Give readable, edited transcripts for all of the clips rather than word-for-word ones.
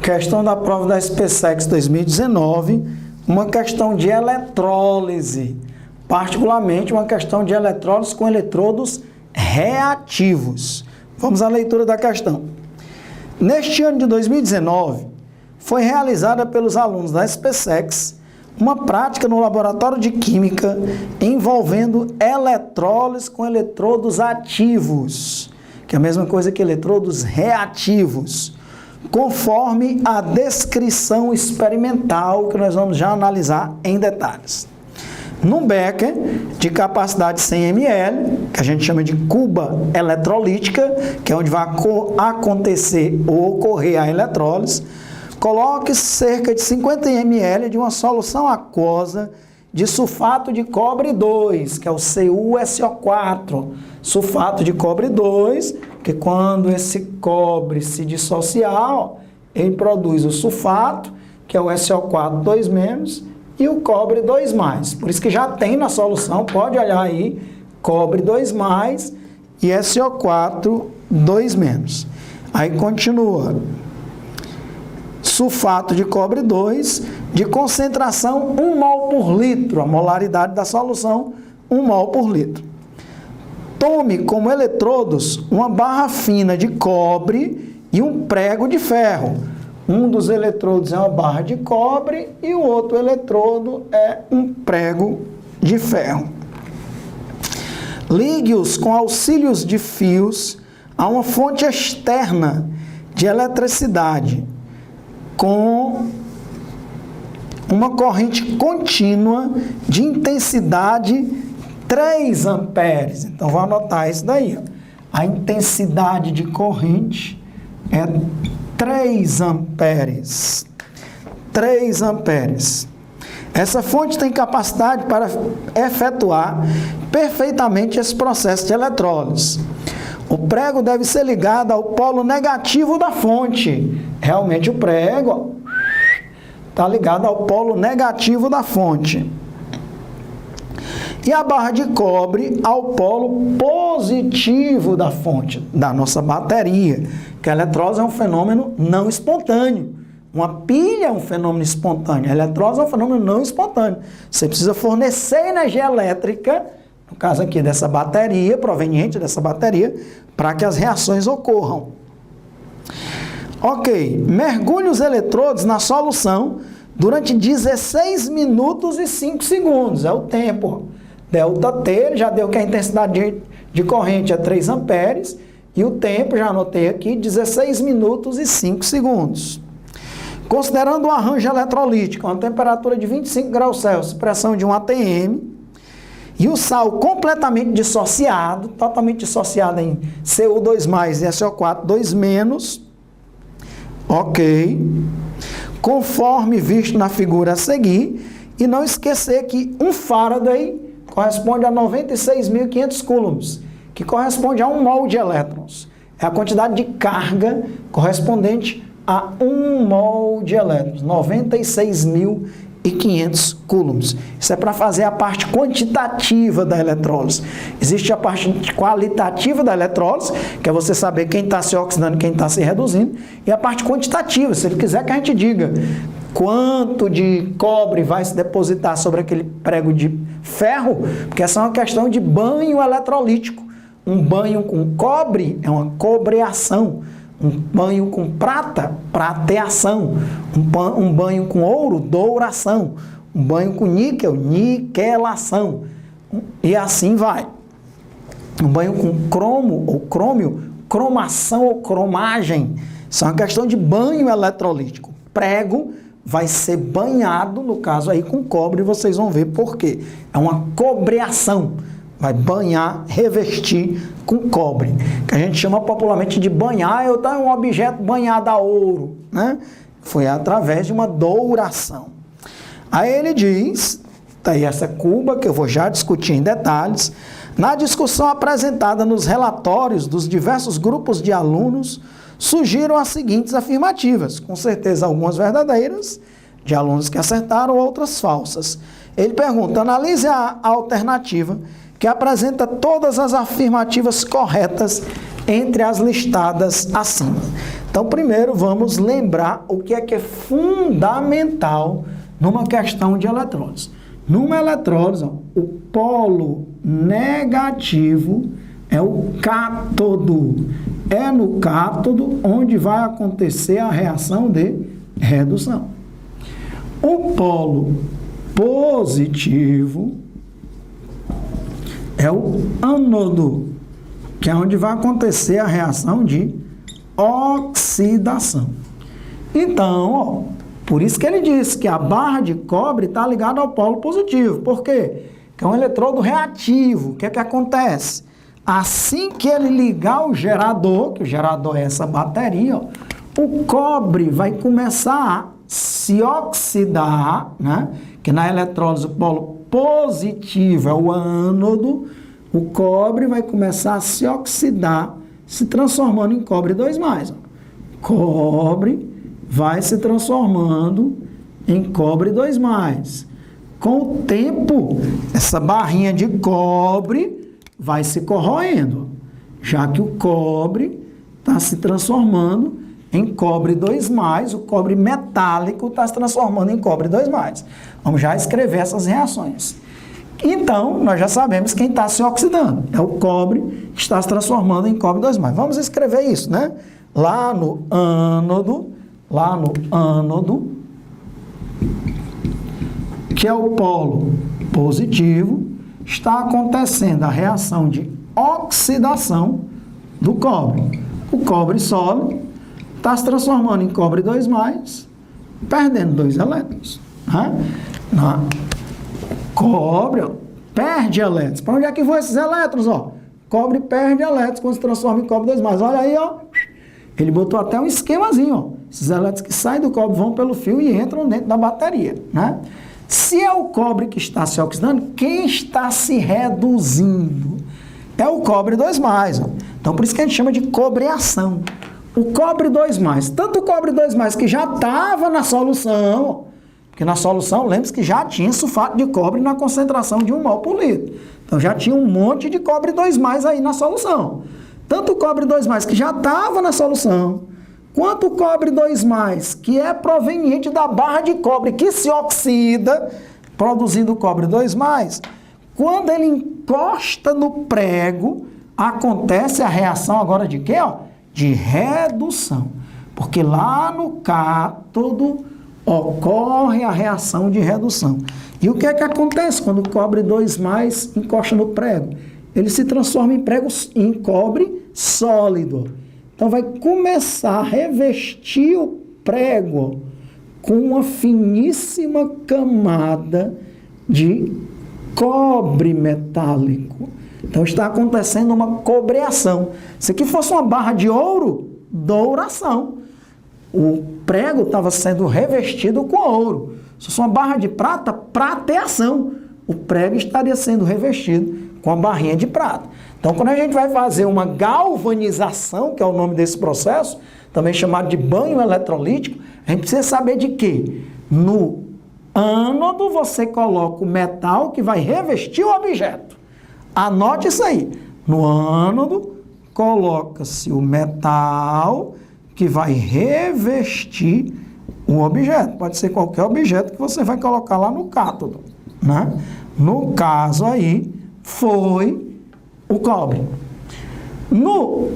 Questão da prova da SPSEC 2019, uma questão de eletrólise, particularmente uma questão de eletrólise com eletrodos reativos. Vamos à leitura da questão. Neste ano de 2019, foi realizada pelos alunos da SPSEC uma prática no laboratório de química envolvendo eletrólise com eletrodos ativos, que é a mesma coisa que eletrodos reativos, conforme a descrição experimental que nós vamos já analisar em detalhes. Num becker de capacidade 100 ml, que a gente chama de cuba eletrolítica, que é onde vai acontecer ou ocorrer a eletrólise, coloque cerca de 50 ml de uma solução aquosa de sulfato de cobre 2, que é o CuSO4. Sulfato de cobre 2, que quando esse cobre se dissociar, ele produz o sulfato, que é o SO4 2-, e o cobre 2+. Por isso que já tem na solução, pode olhar aí, cobre 2+, e SO4 2-. Aí continua. Sulfato de cobre 2, de concentração 1 mol por litro, a molaridade da solução, 1 mol por litro. Tome como eletrodos uma barra fina de cobre e um prego de ferro. Um dos eletrodos é uma barra de cobre e o outro eletrodo é um prego de ferro. Ligue-os com auxílios de fios a uma fonte externa de eletricidade com uma corrente contínua de intensidade 3 amperes. Então, vou anotar isso daí. A intensidade de corrente é 3 amperes. 3 amperes. Essa fonte tem capacidade para efetuar perfeitamente esse processo de eletrólise. O prego deve ser ligado ao polo negativo da fonte. Realmente o prego está ligado ao polo negativo da fonte. E a barra de cobre ao polo positivo da fonte, da nossa bateria. Que a eletrólise é um fenômeno não espontâneo. Uma pilha é um fenômeno espontâneo. A eletrólise é um fenômeno não espontâneo. Você precisa fornecer energia elétrica, no caso aqui dessa bateria, proveniente dessa bateria, para que as reações ocorram. Ok, mergulhe os eletrodos na solução durante 16 minutos e 5 segundos, é o tempo. Delta T, já deu que a intensidade de corrente é 3 amperes, e o tempo, já anotei aqui, 16 minutos e 5 segundos. Considerando o arranjo eletrolítico, uma temperatura de 25 graus Celsius, pressão de 1 atm, e o sal completamente dissociado, totalmente dissociado em Cu2+ e SO4 2-, ok, conforme visto na figura a seguir, e não esquecer que 1 Faraday corresponde a 96.500 coulombs, que corresponde a 1 mol de elétrons. É a quantidade de carga correspondente a 1 mol de elétrons, 96.500 coulombs. Isso é para fazer a parte quantitativa da eletrólise. Existe a parte qualitativa da eletrólise, que é você saber quem está se oxidando e quem está se reduzindo, e a parte quantitativa, se ele quiser que a gente diga quanto de cobre vai se depositar sobre aquele prego de ferro, porque essa é uma questão de banho eletrolítico. Um banho com cobre é uma cobreação. Um banho com prata, prateação. Um banho com ouro, douração. Um banho com níquel, niquelação. E assim vai. Um banho com cromo ou crômio, cromação ou cromagem. Isso é uma questão de banho eletrolítico. Prego vai ser banhado, no caso aí, com cobre, e vocês vão ver por quê. É uma cobreação. Vai banhar, revestir com cobre, que a gente chama popularmente de banhar. Eu tenho um objeto banhado a ouro, né? Foi através de uma douração. Aí ele diz, tá aí essa cuba, que eu vou já discutir em detalhes, na discussão apresentada nos relatórios dos diversos grupos de alunos, surgiram as seguintes afirmativas, com certeza algumas verdadeiras, de alunos que acertaram, outras falsas. Ele pergunta, analise a alternativa que apresenta todas as afirmativas corretas entre as listadas acima. Então, primeiro vamos lembrar o que é fundamental numa questão de eletrólise. Numa eletrólise, ó, o polo negativo é o cátodo. É no cátodo onde vai acontecer a reação de redução. O polo positivo é o ânodo, que é onde vai acontecer a reação de oxidação. Então, ó, por isso que ele disse que a barra de cobre está ligada ao polo positivo. Por quê? Porque é um eletrodo reativo. O que é que acontece? Assim que ele ligar o gerador, que o gerador é essa bateria, ó, o cobre vai começar a se oxidar, né? Que na eletrólise o polo positivo é o ânodo, o cobre vai começar a se oxidar, se transformando em cobre 2+. Cobre vai se transformando em cobre 2+. Com o tempo, essa barrinha de cobre vai se corroendo, já que o cobre está se transformando em cobre 2+, o cobre metálico está se transformando em cobre 2+. Vamos já escrever essas reações. Então, nós já sabemos quem está se oxidando. É o cobre que está se transformando em cobre 2+. Vamos escrever isso, né? Lá no ânodo, que é o polo positivo, está acontecendo a reação de oxidação do cobre. O cobre sólido está se transformando em cobre 2+, perdendo 2 elétrons. Né? Cobre, ó, perde elétrons. Para onde é que vão esses elétrons? Ó? Cobre perde elétrons quando se transforma em cobre 2+. Olha aí, ó. Ele botou até um esquemazinho. Ó. Esses elétrons que saem do cobre vão pelo fio e entram dentro da bateria. Né? Se é o cobre que está se oxidando, quem está se reduzindo? É o cobre 2+. Ó. Então, por isso que a gente chama de cobreação. O cobre 2+, tanto o cobre 2+, que já estava na solução, porque na solução, lembre-se que já tinha sulfato de cobre na concentração de 1 mol por litro. Então, já tinha um monte de cobre 2+ aí na solução. Tanto o cobre 2+, que já estava na solução, quanto o cobre 2+, que é proveniente da barra de cobre que se oxida, produzindo o cobre 2+, quando ele encosta no prego, acontece a reação agora de quê? Ó? De redução. Porque lá no cátodo ocorre a reação de redução. E o que é que acontece quando o cobre 2+ encosta no prego? Ele se transforma em cobre sólido. Então vai começar a revestir o prego com uma finíssima camada de cobre metálico. Então está acontecendo uma cobreação. Se aqui fosse uma barra de ouro, douração. O prego estava sendo revestido com ouro. Se fosse uma barra de prata, prateação. O prego estaria sendo revestido com a barrinha de prata. Então, quando a gente vai fazer uma galvanização, que é o nome desse processo, também chamado de banho eletrolítico, a gente precisa saber de quê? No ânodo você coloca o metal que vai revestir o objeto. Anote isso aí. No ânodo, coloca-se o metal que vai revestir o objeto. Pode ser qualquer objeto que você vai colocar lá no cátodo. Né? No caso aí, foi o cobre. No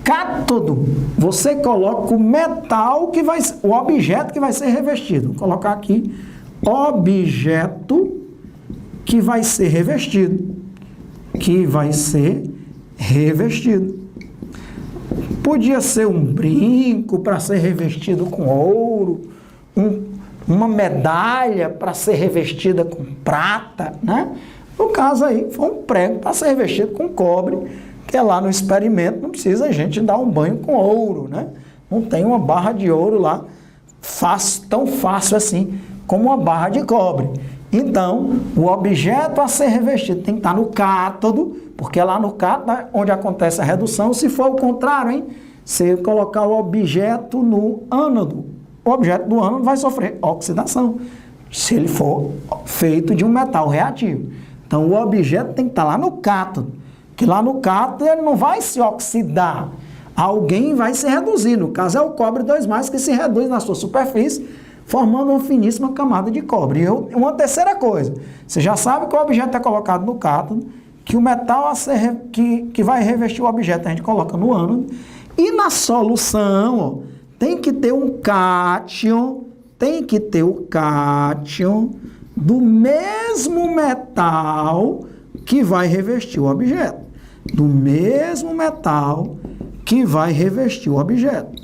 cátodo, você coloca o metal que vai... o objeto que vai ser revestido. Vou colocar aqui, objeto que vai ser revestido. Podia ser um brinco para ser revestido com ouro, uma medalha para ser revestida com prata, né? No caso aí, foi um prego para ser revestido com cobre, que é lá no experimento, não precisa a gente dar um banho com ouro, né? Não tem uma barra de ouro lá tão fácil assim como uma barra de cobre. Então, o objeto a ser revestido tem que estar no cátodo, porque é lá no cátodo onde acontece a redução. Se for o contrário, hein? Se colocar o objeto no ânodo, o objeto do ânodo vai sofrer oxidação, se ele for feito de um metal reativo. Então, o objeto tem que estar lá no cátodo, que lá no cátodo ele não vai se oxidar. Alguém vai se reduzir, no caso é o cobre 2+, que se reduz na sua superfície, formando uma finíssima camada de cobre. E uma terceira coisa, você já sabe que o objeto é colocado no cátodo, que o metal que vai revestir o objeto a gente coloca no ânodo, e na solução, ó, tem que ter um cátion, do mesmo metal que vai revestir o objeto. Do mesmo metal que vai revestir o objeto.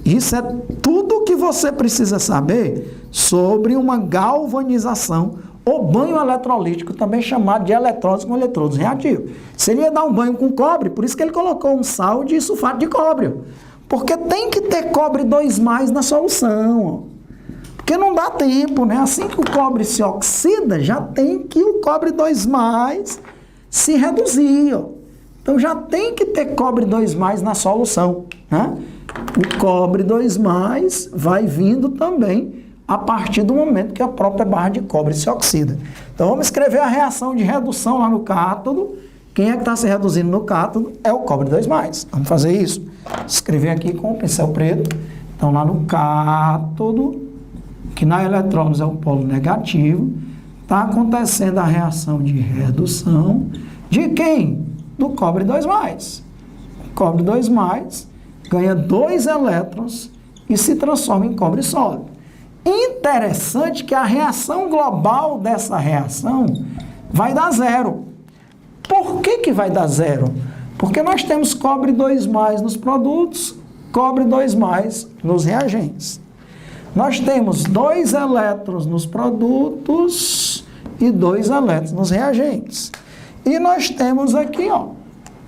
Isso é tudo que você precisa saber sobre uma galvanização ou banho eletrolítico, também chamado de eletrólise com eletrodos reativos. Se ele ia dar um banho com cobre, por isso que ele colocou um sal de sulfato de cobre. Porque tem que ter cobre 2+ na solução. Porque não dá tempo, né? Assim que o cobre se oxida, já tem que o cobre 2+ se reduzir. Ó. Então já tem que ter cobre 2+ na solução, né? O cobre 2+ vai vindo também a partir do momento que a própria barra de cobre se oxida. Então vamos escrever a reação de redução lá no cátodo. Quem é que está se reduzindo no cátodo? É o cobre 2+. Vamos fazer isso. Escrever aqui com o pincel preto. Então lá no cátodo, que na eletrólise é o polo negativo, está acontecendo a reação de redução de quem? Do cobre 2+. O cobre 2+ ganha 2 elétrons e se transforma em cobre sólido. Interessante que a reação global dessa reação vai dar 0. Por que vai dar 0? Porque nós temos cobre 2+ nos produtos, cobre 2+ nos reagentes. Nós temos 2 elétrons nos produtos e 2 elétrons nos reagentes. E nós temos aqui, ó,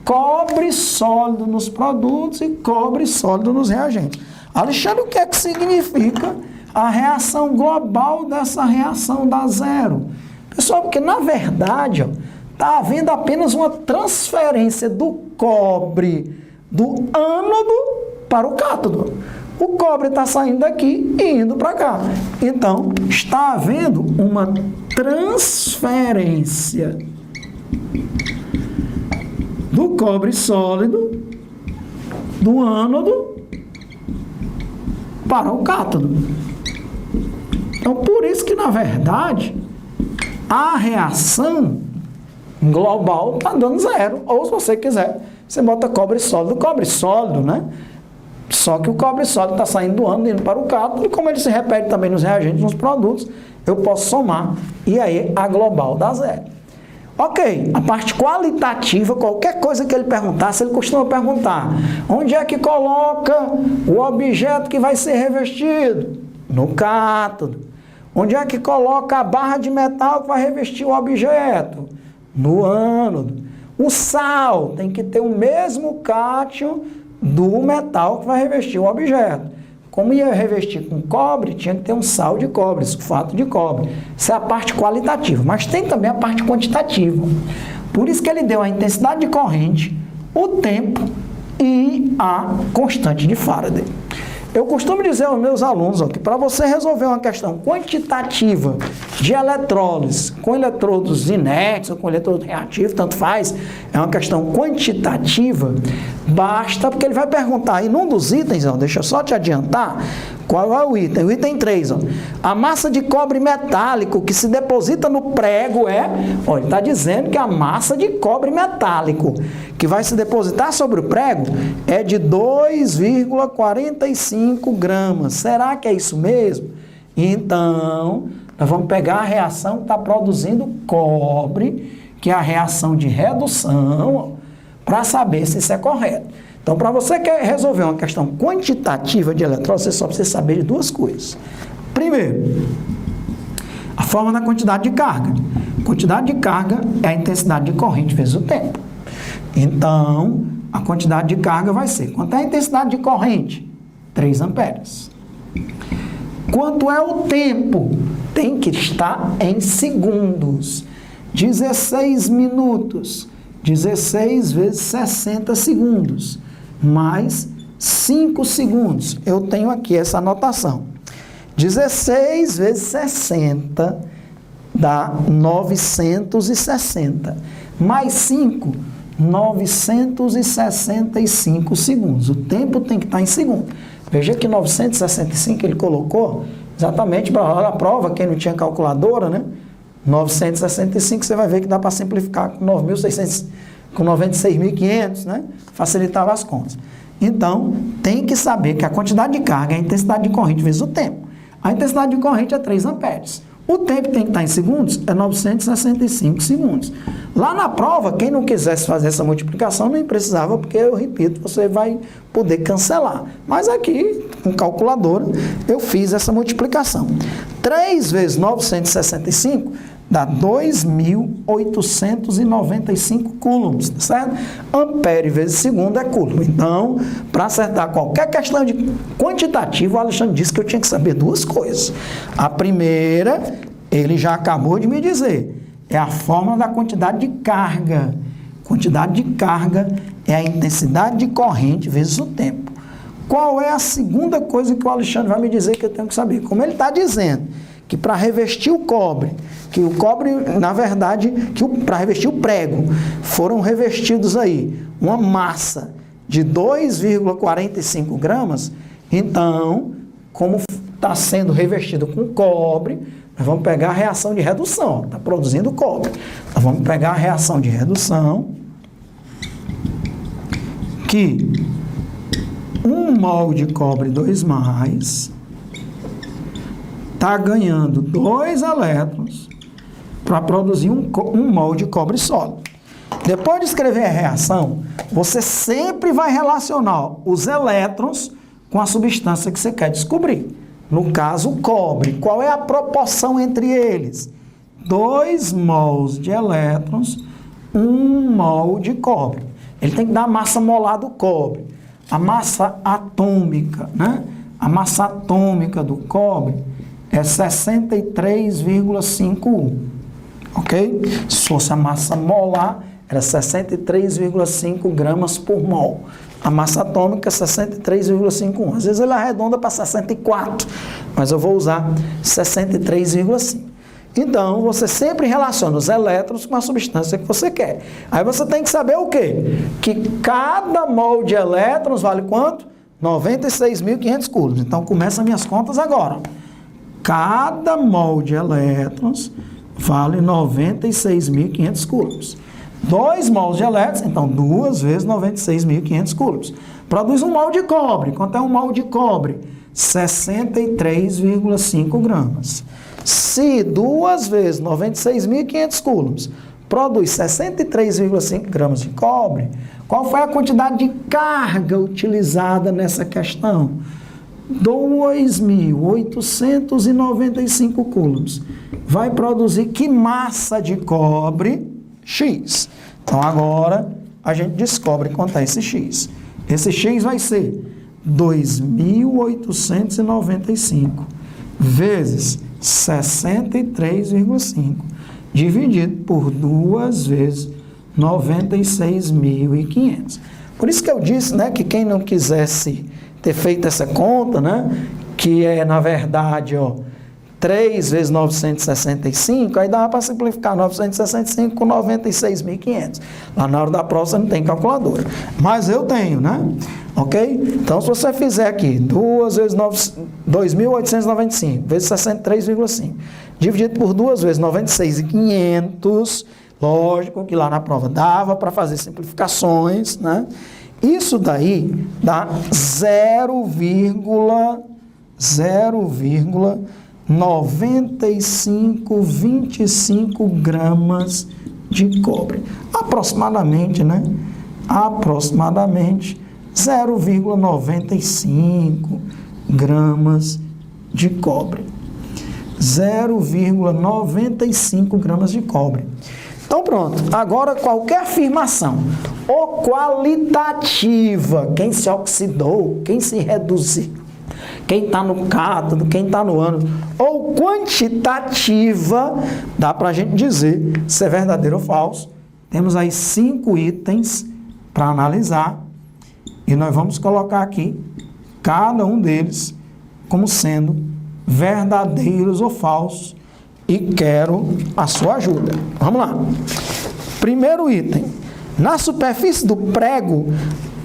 cobre sólido nos produtos e cobre sólido nos reagentes. Alexandre, o que é que significa a reação global dessa reação dá 0? Pessoal, porque na verdade está havendo apenas uma transferência do cobre do ânodo para o cátodo. O cobre está saindo daqui e indo para cá. Então, está havendo uma transferência do cobre sólido do ânodo para o cátodo. Então, por isso que, na verdade, a reação global está dando 0. Ou, se você quiser, você bota cobre sólido, né? Só que o cobre sólido está saindo do ânodo, indo para o cátodo, e como ele se repete também nos reagentes, nos produtos, eu posso somar, e aí a global dá 0. Ok, a parte qualitativa, qualquer coisa que ele perguntasse, ele costuma perguntar: onde é que coloca o objeto que vai ser revestido? No cátodo. Onde é que coloca a barra de metal que vai revestir o objeto? No ânodo. O sal tem que ter o mesmo cátion do metal que vai revestir o objeto. Como ia revestir com cobre, tinha que ter um sal de cobre, sulfato de cobre. Essa é a parte qualitativa, mas tem também a parte quantitativa. Por isso que ele deu a intensidade de corrente, o tempo e a constante de Faraday. Eu costumo dizer aos meus alunos que para você resolver uma questão quantitativa de eletrólise com eletrodos inertes ou com eletrodo reativo, tanto faz, é uma questão quantitativa, basta, porque ele vai perguntar aí num dos itens, deixa eu só te adiantar, qual é o item? O item 3, a massa de cobre metálico que se deposita no prego ele está dizendo que a massa de cobre metálico que vai se depositar sobre o prego é de 2,45 gramas. Será que é isso mesmo? Então, nós vamos pegar a reação que está produzindo cobre, que é a reação de redução, para saber se isso é correto. Então, para você que quer resolver uma questão quantitativa de eletrólise, você só precisa saber de duas coisas. Primeiro, a forma da quantidade de carga. A quantidade de carga é a intensidade de corrente vezes o tempo. Então, a quantidade de carga vai ser, quanto é a intensidade de corrente? 3 amperes. Quanto é o tempo? Tem que estar em segundos. 16 minutos. 16 vezes 60 segundos. Mais 5 segundos. Eu tenho aqui essa anotação. 16 vezes 60 dá 960. Mais 5, 965 segundos. O tempo tem que estar em segundo. Veja que 965 ele colocou exatamente para a hora da prova, quem não tinha calculadora, né? 965 você vai ver que dá para simplificar com 9.600, com 96.500, né? Facilitava as contas. Então, tem que saber que a quantidade de carga é a intensidade de corrente vezes o tempo. A intensidade de corrente é 3 amperes. O tempo tem que estar em segundos, é 965 segundos. Lá na prova, quem não quisesse fazer essa multiplicação, nem precisava, porque, eu repito, você vai poder cancelar. Mas aqui, com calculadora, eu fiz essa multiplicação. 3 vezes 965 dá 2.895 coulombs, certo? Ampere vezes segundo é coulomb. Então, para acertar qualquer questão de quantitativo, o Alexandre disse que eu tinha que saber duas coisas. A primeira, ele já acabou de me dizer, é a fórmula da quantidade de carga. Quantidade de carga é a intensidade de corrente vezes o tempo. Qual é a segunda coisa que o Alexandre vai me dizer que eu tenho que saber? Como ele está dizendo que para revestir o cobre, que o cobre, na verdade, para revestir o prego, foram revestidos aí uma massa de 2,45 gramas, então, como está sendo revestido com cobre, nós vamos pegar a reação de redução, está produzindo cobre. Nós vamos pegar a reação de redução, que 1 mol de cobre 2+, está ganhando 2 elétrons para produzir um mol de cobre sólido. Depois de escrever a reação, você sempre vai relacionar os elétrons com a substância que você quer descobrir. No caso, o cobre. Qual é a proporção entre eles? 2 mols de elétrons, 1 mol de cobre. Ele tem que dar a massa molar do cobre. A massa atômica, né? A massa atômica do cobre é 63,51, ok? Se fosse a massa molar, era 63,5 gramas por mol. A massa atômica é 63,51. Às vezes ele arredonda para 64, mas eu vou usar 63,5. Então, você sempre relaciona os elétrons com a substância que você quer. Aí você tem que saber o quê? Que cada mol de elétrons vale quanto? 96.500 coulombs. Então, começa minhas contas agora. Cada mol de elétrons vale 96.500 coulombs. 2 mols de elétrons, então 2 vezes 96.500 coulombs. Produz 1 mol de cobre. Quanto é 1 mol de cobre? 63,5 gramas. Se 2 vezes 96.500 coulombs produz 63,5 gramas de cobre, qual foi a quantidade de carga utilizada nessa questão? 2.895 coulombs. Vai produzir que massa de cobre? X. Então, agora, a gente descobre quanto é esse X. Esse X vai ser 2.895 vezes 63,5 dividido por 2 vezes 96.500. Por isso que eu disse, né, que quem não quisesse ter feito essa conta, né, que é, na verdade, 3 vezes 965, aí dava para simplificar 965 com 96.500. Lá na hora da prova você não tem calculadora. Mas eu tenho, né? Ok? Então, se você fizer aqui 2 vezes 2.895 vezes 63,5, dividido por 2 vezes 96.500, lógico que lá na prova dava para fazer simplificações, né? Isso daí dá 0,9525 gramas de cobre. Aproximadamente, né? Aproximadamente 0,95 gramas de cobre. 0,95 gramas de cobre. Então pronto, agora qualquer afirmação, ou qualitativa, quem se oxidou, quem se reduziu, quem está no cátodo, quem está no ânodo, ou quantitativa, dá para a gente dizer se é verdadeiro ou falso. Temos aí 5 itens para analisar e nós vamos colocar aqui cada um deles como sendo verdadeiros ou falsos e quero a sua ajuda. Vamos lá. Primeiro item, Na superfície do prego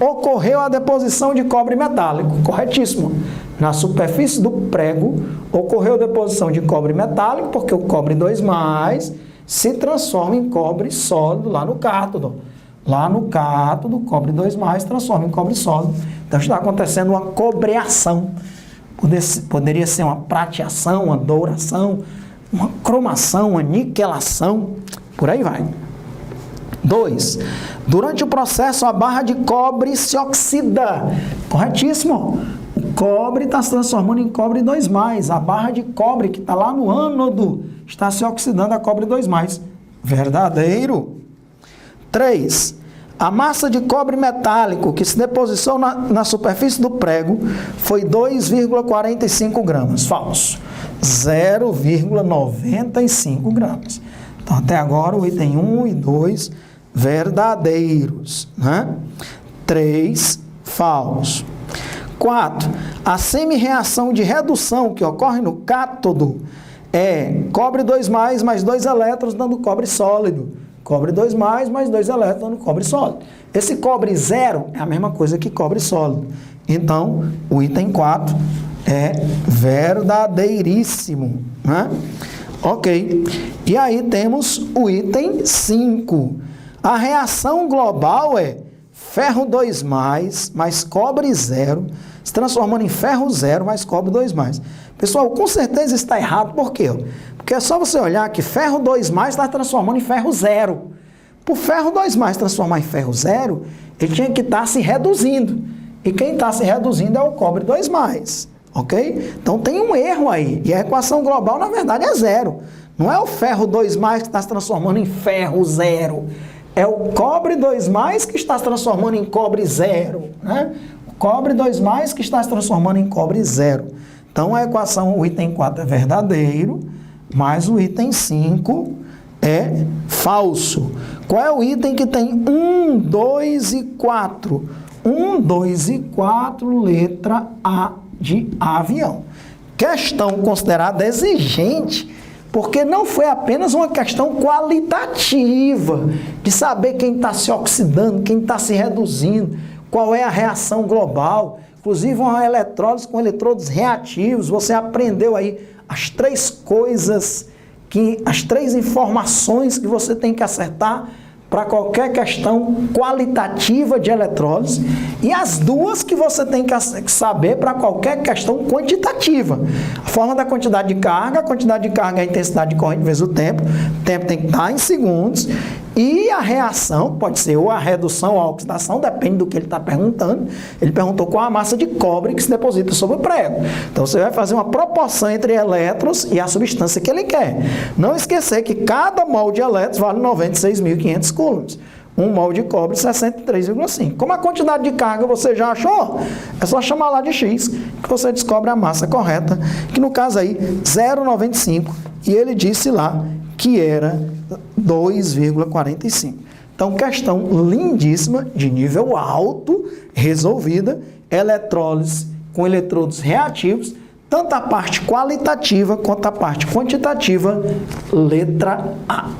ocorreu a deposição de cobre metálico. Corretíssimo. Na superfície do prego ocorreu a deposição de cobre metálico, porque o cobre 2+, se transforma em cobre sólido lá no cátodo. Lá no cátodo, cobre 2+, transforma em cobre sólido. Então está acontecendo uma cobreação. Poderia ser uma prateação, uma douração, uma cromação, uma niquelação, por aí vai. 2. Durante o processo, a barra de cobre se oxida. Corretíssimo. O cobre está se transformando em cobre 2+. A barra de cobre que está lá no ânodo está se oxidando a cobre 2+. Verdadeiro. 3. A massa de cobre metálico que se depositou na superfície do prego foi 2,45 gramas. Falso. 0,95 gramas. Então, até agora, o item 1 e 2 verdadeiros. Né? 3, falso. 4. A semi-reação de redução que ocorre no cátodo é cobre 2+, mais 2 elétrons dando cobre sólido. Cobre 2+, mais 2 elétrons dando cobre sólido. Esse cobre 0 é a mesma coisa que cobre sólido. Então, o item 4 é verdadeiríssimo. Né? Ok. E aí temos o item 5. A reação global é ferro 2+, mais cobre 0, se transformando em ferro 0 mais cobre 2+. Pessoal, com certeza está errado. Por quê? Porque é só você olhar que ferro 2+ está transformando em ferro 0. Por ferro 2+ transformar em ferro 0, ele tinha que estar se reduzindo. E quem está se reduzindo é o cobre 2+. Ok? Então tem um erro aí. E a equação global, na verdade, é 0. Não é o ferro 2+ que está se transformando em ferro 0. É o cobre 2+ que está se transformando em cobre 0. Né? O cobre 2+ que está se transformando em cobre 0. Então a equação, o item 4 é verdadeiro, mas o item 5 é falso. Qual é o item que tem 1, 2 e 4? 1, 2 e 4, letra A de avião. Questão considerada exigente, porque não foi apenas uma questão qualitativa, de saber quem está se oxidando, quem está se reduzindo, qual é a reação global, inclusive uma eletrólise com eletrodos reativos. Você aprendeu aí as 3 coisas, as 3 informações que você tem que acertar para qualquer questão qualitativa de eletrólise e as 2 que você tem que saber para qualquer questão quantitativa. A forma da quantidade de carga, é a intensidade de corrente vezes o tempo tem que estar em segundos, e a reação pode ser ou a redução ou a oxidação, depende do que ele está perguntando. Ele perguntou qual a massa de cobre que se deposita sobre o prego. Então você vai fazer uma proporção entre elétrons e a substância que ele quer. Não esquecer que cada mol de elétrons vale 96.500 coulombs. 1 mol de cobre, 63,5. Como a quantidade de carga você já achou, é só chamar lá de X, que você descobre a massa correta, que no caso aí, 0,95. E ele disse lá que era 2,45. Então, questão lindíssima, de nível alto, resolvida, eletrólise com eletrodos reativos, tanto a parte qualitativa quanto a parte quantitativa, letra A.